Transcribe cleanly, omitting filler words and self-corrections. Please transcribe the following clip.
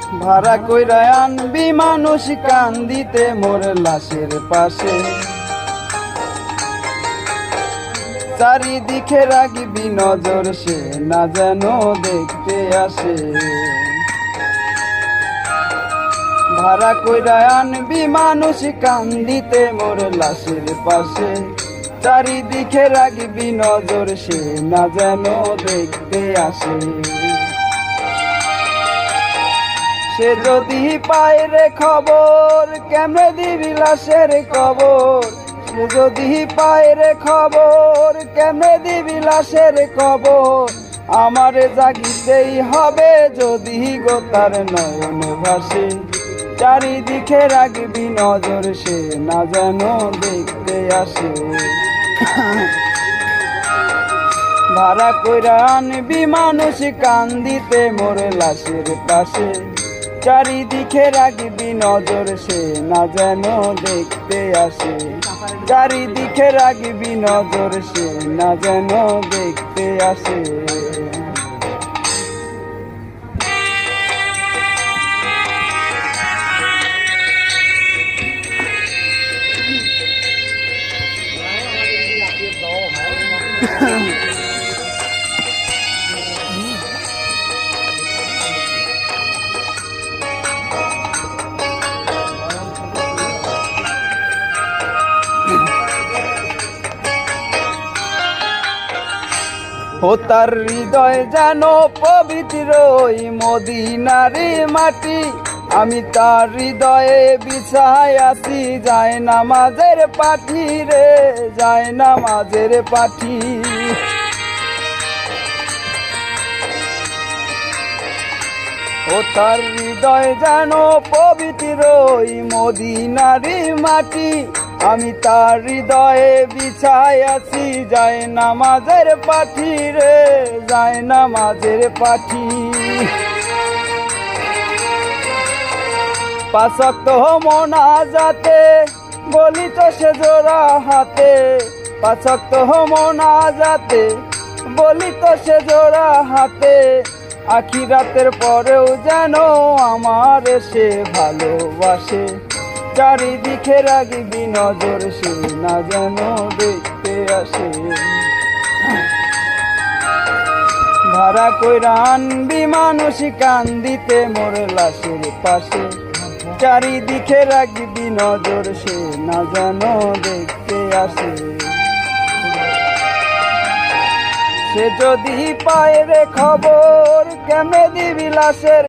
ভাড়া কইরা আনবি মানুষ কান্দিতে মোর লাশের পাশে, চারিদিকে রাখবি নজর সে না যেন দেখতে আসে। ভাড়া কইরা আনবি মানুষ কান্দিতে মোর লাশের পাশে, চারিদিকে রাখবি নজর সে না যেন দেখতে আসে। সে যদি পায় রে খবর কেমনে দিবি লাশের কবর, সে যদি পায় রে খবর কেমনে দিবি লাশের কবর। আমারে জাগিতেই হবে যদি গো তার নয়ন ভাসে, চারিদিকে রাখবি নজর সে না যেন দেখতে আসে। ভাড়া কইরা আনবি মানুষ কান্দিতে মোর লাশের পাশে, চারিদিকে রাখবি নজর সে না যেন দেখতে আসে। চারিদিকে রাখবি নজর সে না যেন দেখতে আসে। ও তার হৃদয় যেন পবিত্র ওই মদিনারি মাটি, আমি তার হৃদয়ে বিছায় আছি যায় নামাজের পাঠি রে, যায় নামাজের পাঠি। ও তার হৃদয় যেন পবিত্র ওই মদিনারি মাটি, আমি তার হৃদয়ে বিছায় আছি যায় নামাজের পাঠি রে, যায় নামাজের পাঠি। পাঁচ ওয়াক্ত মোনাজাতে বলি তো সে জোড়া হাতে, পাঁচ ওয়াক্ত মোনাজাতে বলি তো সে জোড়া হাতে। আখিরাতের পরেও যেন আমার সে ভালোবাসে, চারিদিকে রাখবি নজর সে না যেন দেখতে আসে। ভাড়া কইরা আনবি মানুষ কান্দিতে মোর লাশের পাশে, চারিদিকে রাখবি নজর সে না যেন দেখতে আসে। সে যদি পায় রে খবর কেমনে দিবি লাশের